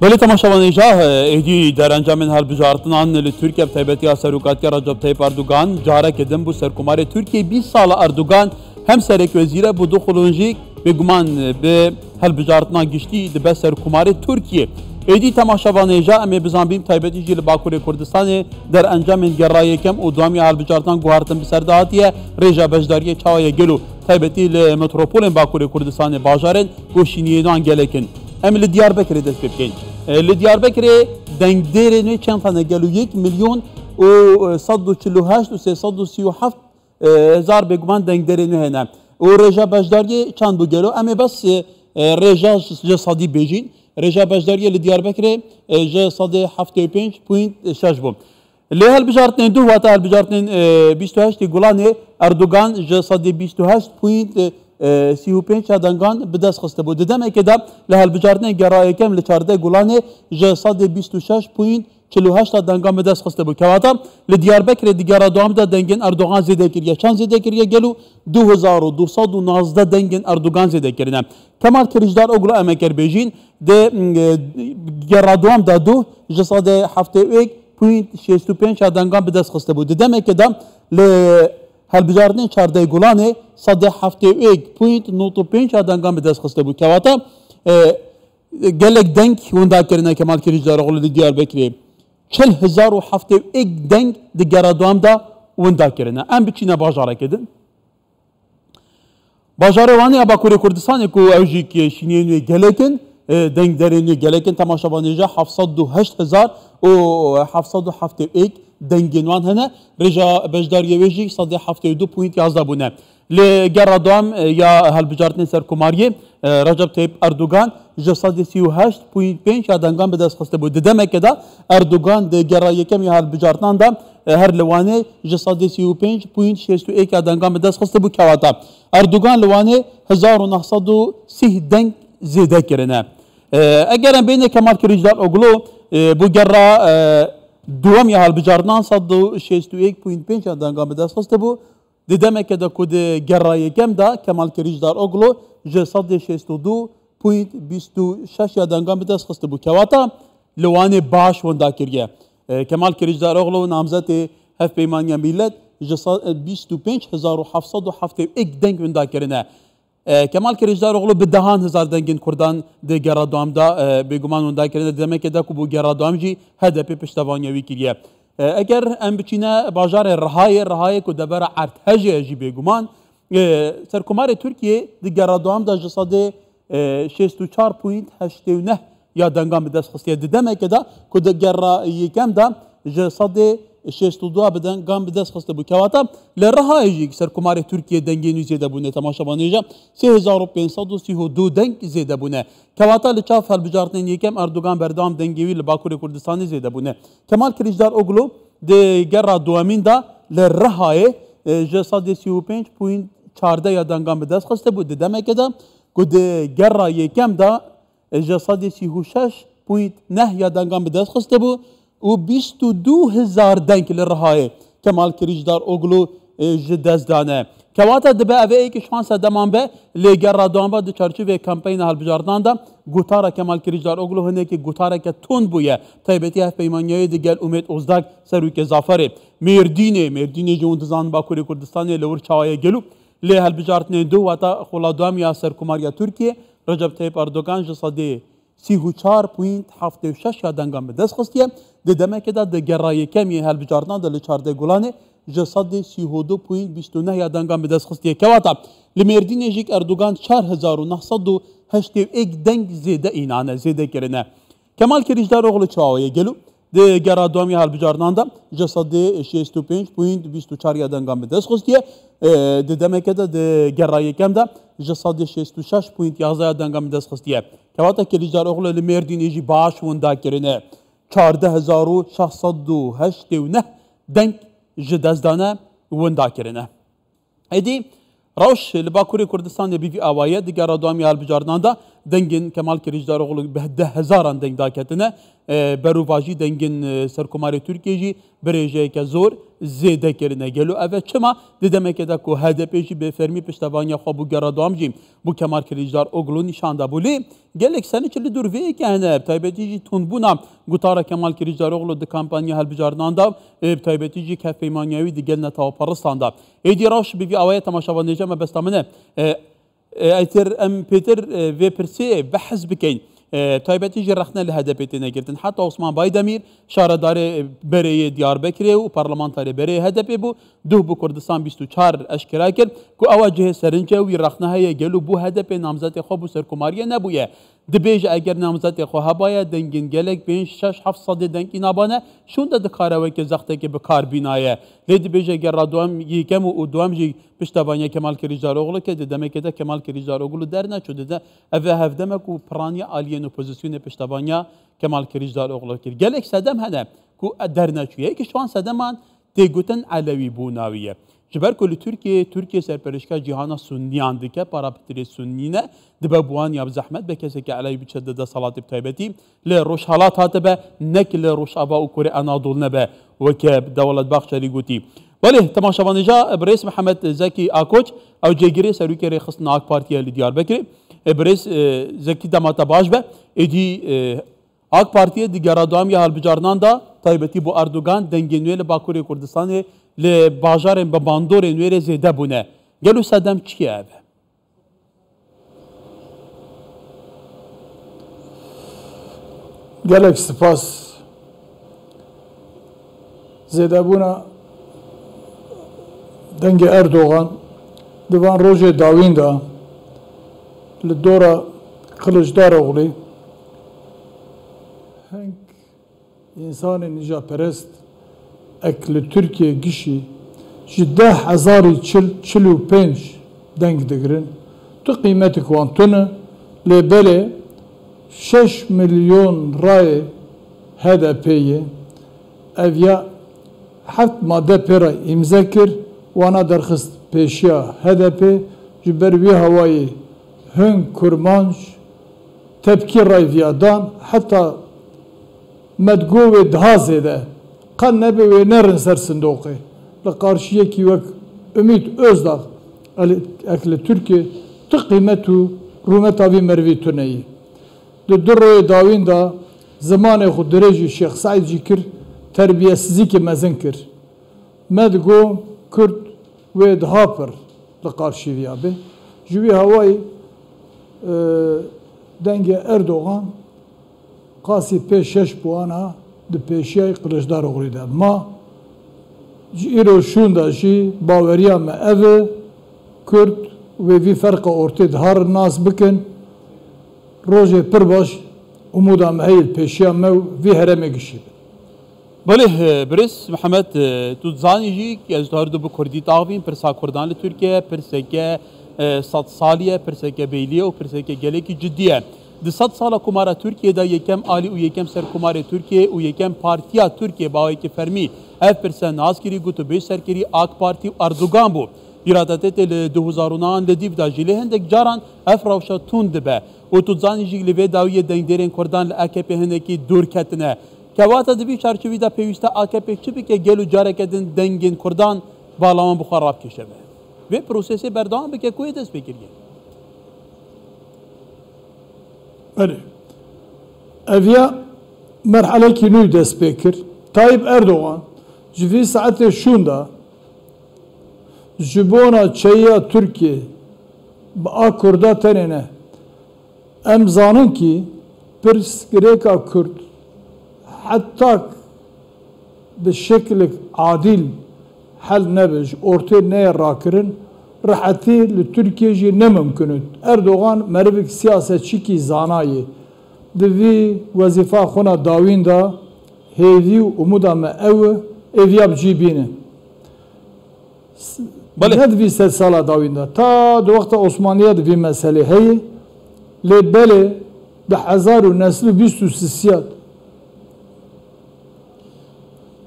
بله تماشاوان ایجا ایدی در انجام هر بجارتنان لی ترکیه بتایبەتی سەرۆکاتی رەجەب تایب ئەردوغان جارێکی دن بوو سەرکوماری تورکیە 20 ساڵە ئەردوغان هەم سەرێکوێزیرە بۆ دوو خولۆنژیک بێگومان بێ هەڵبژارتنا گشتی دەبێت سەرکوماری تورکیە ایدی تماشاوان ایجا ئەمێ بزانبیم تایبەتیژی لە باکووری کوردستانê دەرئەنجامên گەڕا یەکەم û دووەمی هەڵبژارتان گواردن بەسەرداهاتیە رێژە بەشداریە چاوایە گەل و تایبەتی لە مترۆپۆلên باکووری کوردستانê bajarên گۆشینیێنان gelekîn em li Diyarbekirê dest pê bikەین li Diyarbekirê dengdêrên wê çend tane gel û 1 milyon û 148 û 337 hezar bêguman dengdêrên wê hene û rêja beşdariyê çend bû gelo em ê bes rêja ji sadî bêjîn rêja beşdariyê li Diyarbekirê ji sadê 75.6 bû lê helbijartinên du wata helbijartinên 28 Gulanê Erdogan ji sadê 28.35 dengan bi dest xiste bû di demekê de li helbijartinên gera yekem li çardeh Gulanê ji sadê 26.48 dengan bi dest xiste bû kewata li Diyarbekirê di gera duam de dengên Erdogan zêde kiriye çend zêde kiriye gel û 2219 dengên Erdogan zêde kirine Kemal Kılıçdaroğlu emeker bêjîn di gera duam de du ji sadê 71.65 dengan bi dest xiste bû di demekê de li helbijartinên çardeh Gulanê sadê 71.95 dengan bi dest xiste bû kewata gelek deng winda kirine Kemal Kılıçdaroğlu li Diyarbekirê 40,071 deng di gera duam de winda kirine em biçîne bajarekê din bajarê wanê ya Bakurê Kurdistanê ku ew jî şîniyên wê gelekin dengderên wê gelekin temaşavan êja 708,000 û 771 dengên wan hene rêja beşdariyê wê jî sadê 72.11 bûne lê gera duam ya helbijartinên serkomariyê Recep Tayyip Erdogan ji sadê 38.5 dengan bi dest xiste bû di demekê de Erdogan di gera yekem ya helbijartinan de her li wanê ji sadê 35.61 dengan bi dest xiste bû kewata Erdogan li wanê 1930 deng zêde kirine eger em bêne Kemal Kılıçdaroğlu bu gera duam ya helbijartinan 161.5 dengan bi dest xiste bû di demekê de ku di gera yekem de Kemal Kılıçdaroğlu ji sadê 62.26 dengan bi dest xiste bû kewata li wanê baş winda kiriye Kemal Kılıçdaroğlu namzetê Hevpeymaniya Millet ji 25,771 deng winda kirine Kemal Kılıçdaroğlu bi dehan hezar dengên Kurdan di gera duam de bêguman winda kirine di demekê de ku bu gera duam jî HDP piştevaniya wî kiriye eger em biçîne bajarê Rihayê ku debera Erthejê jî bêguman serkomarê Tirkiye di gera duam de ji sadê 64.89 ya dengan bi dest xistiye di demekê de ku di gera yekem de ji sadê 62 bi dengan bi dest xiste bû kewata li Rihayê jî serkomarê Tirkiye dengên wî zêde bûne temaşavan êja 3532 deng zêde bûne kewata li çav helbijartinên yekem Erdogan berdewam dengê wî li Bakurê Kurdistanê zêde bûne Kemal Kılıçdaroğlu di gera duamîn de li Rihayê ji sadê 35.14 ya dengan bi dest xiste bû di demekê de ku di gera yekem de ji sadê 36.9 ya dengan bi dest xiste bû û 22,000 deng li Rihayê Kemal Kılıçdaroğlu ji dest dane kewata dibe ev ê yekî şansa deman be lê gera duan be di çerçevê kampeyna helbijartinan de gotara Kemal Kılıçdaroğlu hinekî gotareke tund bûye taybetî Hevpeymaniyayê di gel Umêd Ozdag Serokê Zaferê Mêrdînê jî hûn dizanin Bakurê Kurdistanê li wir çawaya gelû lê helbijartinên du wata xola duam ya serkomariya Tirkiye Recep Tayyip Erdogan ji sadê 34.76 ya dengan bi dest xistiye di demekê de di gera yekemî helbijartinan de li çardeh Gulanê ji sadê 32.29 ya dengan bi dest xistiye kewata li Mêrdînê jî Erdogan 4,981 deng zêde înane zêde kirine Kemal Kılıçdaroğlu çawaya gelû di gera duam ya helbijartinan de ji sadê 65.24 ya dengan bi dest xistiye di demekê de di gera yekem de ji sadê 66.11 ya dengan bi dest xistiye kewata Kılıçdaroğlu li Mêrdînê jî baş winda kirine 14,689 deng ji dezdane winda kirine êdî rewş li Bakurê Kurdistanê bîvî awaye di gera duam ya helbijartinan de dengên Kemal Kılıçdaroğlu bi 10,000 deng daketine berûva jî dengên serkomarê Tirkiye jî bi rêjeyeke zor زیده کرنه گلو اوه چما دیدمه که دا که HDP جی به فرمی پشتوانی خواه بو گرادوام جیم بو کمال کلیجدار اگلو نشانده بولی گلک سنه چلی دور وی که هنه بتایبتی جی تونبونا گوتارا کمال کلیجدار اگلو دی کمپانیا هل بجارنان دا بتایبتی جی که پیمانیوی دی گل نتاو پرستان دا ایدی راش بیوی آوه تماشاوان نیجا ما بستامنه ایتر ام پیتر وی پرسی بحث بکین تایبەتی جی رەخنە لە HDP نەگرتن حتی عوسمان بایدەمیر شارەدارێ بەرەیە دیاربەکرێ و پەرلەمانتارێ بەرەیە HDP بوو دوو بۆ کوردستان 24 ئەشکرا کرد کو ئەوە جهێ سەرنجە وی رەخنە هەیە گەل و بوو HDP نامزەتی خۆ بوو سەرکوماریە نەبوویە دبێژە ئەگەر نامزەتی خۆ هەبایە دەنگین گەلێک 5-6-7 سەدێ دەنگی نابانە شوندا دکارەوەکە زەختێکی بکار بینایە لێ دبێژە گەڕا دوام یەکەم و دوام جی پشتەوانیە کەمال کلیجدارۆغڵو کە دەمێکێتە کەمال کلیجدارۆغڵو دەرنەچوو دەدە ئەvê هەفدەمەک و پڕانیە ئالیەن opozisyonê piştevaniya Kemal Kılıçdaroğlu kir. Gelek sedem hene ku derneçiye ki şu an sedeman têgotin Alevi bûnaviye. Ji ber ku li Türkiye serperişka cihana Sunniyan dike parapitirê Sunnîne dibe buwan ya bi zehmet be kesekî Alevi biçe de salatê taybetî lê rojhalat hatibe nek lê Rojava û Kurê Anadol nebe weke Dewletbaxşerî gotî. Belê temaşavanêja Birês Mihemed Zekî Akoç ew cêgirê serokê rêxistina AK Partiya li Diyarbekirê Birês Zekî demata baş be êdî AK Partiye di geradoamiya hilbijarnan da taybetî bo Erdogan dengê nû li Bakurê Kurdistanê li bajarên bi bandorên wê re zêde bûne. Gelo sedem çi ye ev? Gelek spas zêdebûna dengê Erdogan di van rojê dawîn da li dora Kılıçdaroğlu heng insanê nîjaperest ek li Türkiye gişî ji 10,045 deng digirin tu qîmetik wan tune lê belê 6 milyon rayê HDP'ye ev ya heft madde pêra îmze kir wana derxist pêşiya HDP ji ber wî hawayê hûn kurmanj tepkî rayviyadan heta medgovê daha zêde qan nebe wê nerin ser sindoqê li qarşiyekî wek Ümit Özdağ ek li Türkiye tu qîmet û rûmeta vî mervî tuneyî di du royê dawîn da zimanê xwe dirêjî Şêx Saîd jî kir terbiyesizîkê mezin kir me digo Kurd wê diha pir li qarşîviya bê ji wî hawayê dengê Erdogan qasî pê 6 puana di pêşiyayê Kılıçdaroğlu de ma ji îro şûn da jî baweriya me ev e Kurd wê vî ferqa ortê diharin nas bikin rojê pir baş umuda me heye pêşiya me vî herêmê gişî Belê Birês Mihemed tu zanî jî ez dihar bu Kurdî tavîn pirsa Kurdan li Tirkiye pirseke 100 saliye pirseke bêliye û pirseke gelekî ciddi ye. Di 100 sala kumara Tirkiye'de yekem alî û yekem serkumarê Tirkiye û yekem Partiya Tirkiye bawekî fermî ev pirse nazkirî got û bêj serkirî AK Parti û Erdogan bû. İradetê li 2009 li dîv da jî lê hindek caran ev rewşa tund dibe û tu zanî jî li vê dawiyê dengderên Kurdan li AKP hinekî dûrketine. Kevata di vî çarçevî da pêwîst e AKP çi bike gel û careke din dengên Kurdan balawan bi xwe ravkişeve. Vê prosesê berdewam bike ku yê dest pê kiriye. Belê ev ya merhelekî nû dest pê kir Tayyip Erdogan ji vî saetê şûn da ji bona çeya Tirkiye bi a Kurda tenê ne em zanin kî pirsgirêka Kurd heta bi şekilek adîl hel nebe ji ortê neye rakirin rahetî li Tirkiye jî nemimkin. Erdogan merivek siyasetçîkî zanayê di vî wezîfa xwe dawîn da hêvî û umuda me ew ev ya bicî bîne. Ne divî sed sala dawîn da ta di wexta Osmaniye di vî meselê heye lê belê di 1923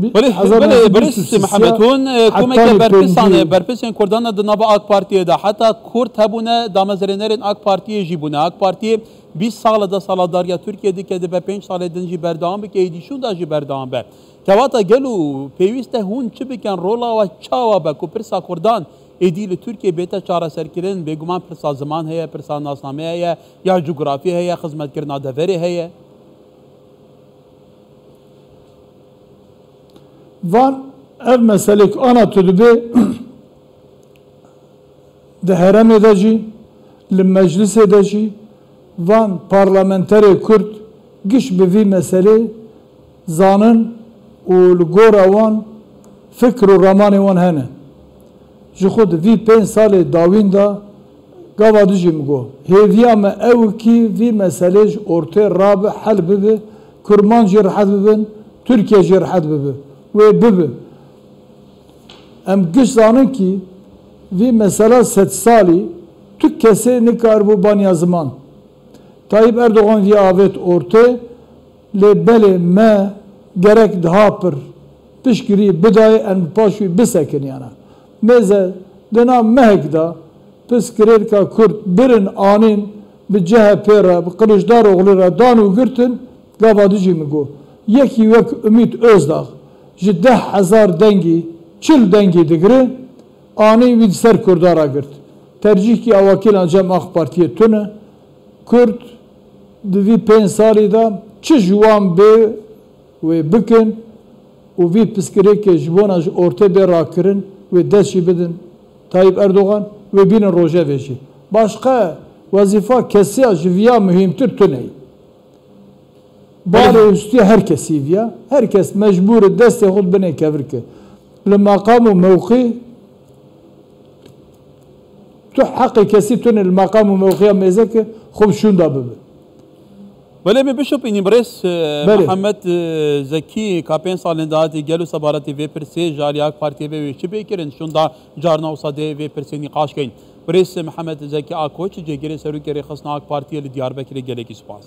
Birês Mihemed hûn komeke berpirsên Kurdan di nava AK Partiyê de heta Kurd hebûne damezrênerên AK Partiyê jî bûne. AK Partiyê 20 سال دا سالاداریا ترکیه دی که به 5 سال دنجی بردام بکه ایدیشون دا جی بردام به کواتا گلو پیوسته هون چه بکن رولا و چاوا به کو پرسا کردان ایدیل ترکیه بیتا چاره سرکرین بگمان پرسا زمان هیا پرسا ناسنامه هیا یا جغرافی هیا خدمت کرنا دوری هیا وان ev meselek ana tüdübe de herem edeci, li meclis edeci, van parlamenteri Kürt giş bi vî mesele zanın û li gora wan fikr û ramanê wan hene. Ji xwe di vî 5 salê dawîn da gava du jî min got hêviya me ew kî vî meselê ji ortê rabe hel bibe, Kurman jî rihet bibin, Türkiye jî rihet bibe wê bibe. Em giş zanin ki vî mesela 7 salî tu kesê nikarbû baniya ziman. Tayyip Erdoğan vî avet ortê lê belê me gerek daha pir piştgirî bidayê em paş wî bisekin yana. Mêze dina mehek da piskirêrka Kürt birin anîn bi CHP re bi Kılıçdaroğlu re dan û girtin gava du jî min got. Yekî wek Ümit Özdağ ji 10,000 dengî çil dengî digire anî wî ser Kurdara girt. Tercih ki avakilan cem AK Partiye tune Kürt di vî 5 salî da çi ji wan bê wê bikin û vî piskirêkê ji bona ji ortê bê rakirin wê dest jî bidin Tayyip Erdoğan wê bînin rojevê jî. Başka wezîfa kesiya ji viya mühimtir tune. Barê üstü herkesî viya. Herkes mecbûr destê xwe binê kevirke. Li maqam û mewqî tu heqê kesî tune li maqam û mewqiya mêzeke xwe bi şûnda bibe. Belê me bişopînî birês Mihemed Zekî ka 5 salên dahatî gel û sebaretê vê pirsê ji alî AK Partiyê vê wê çi bêkirin şûnda carna wisa dê vê pirsê nîqaş kein. Birês Mihemed Zekî Akoç cêgirê serokê rêxistina AK Partiyê li Diyarbekirê gelekî spas.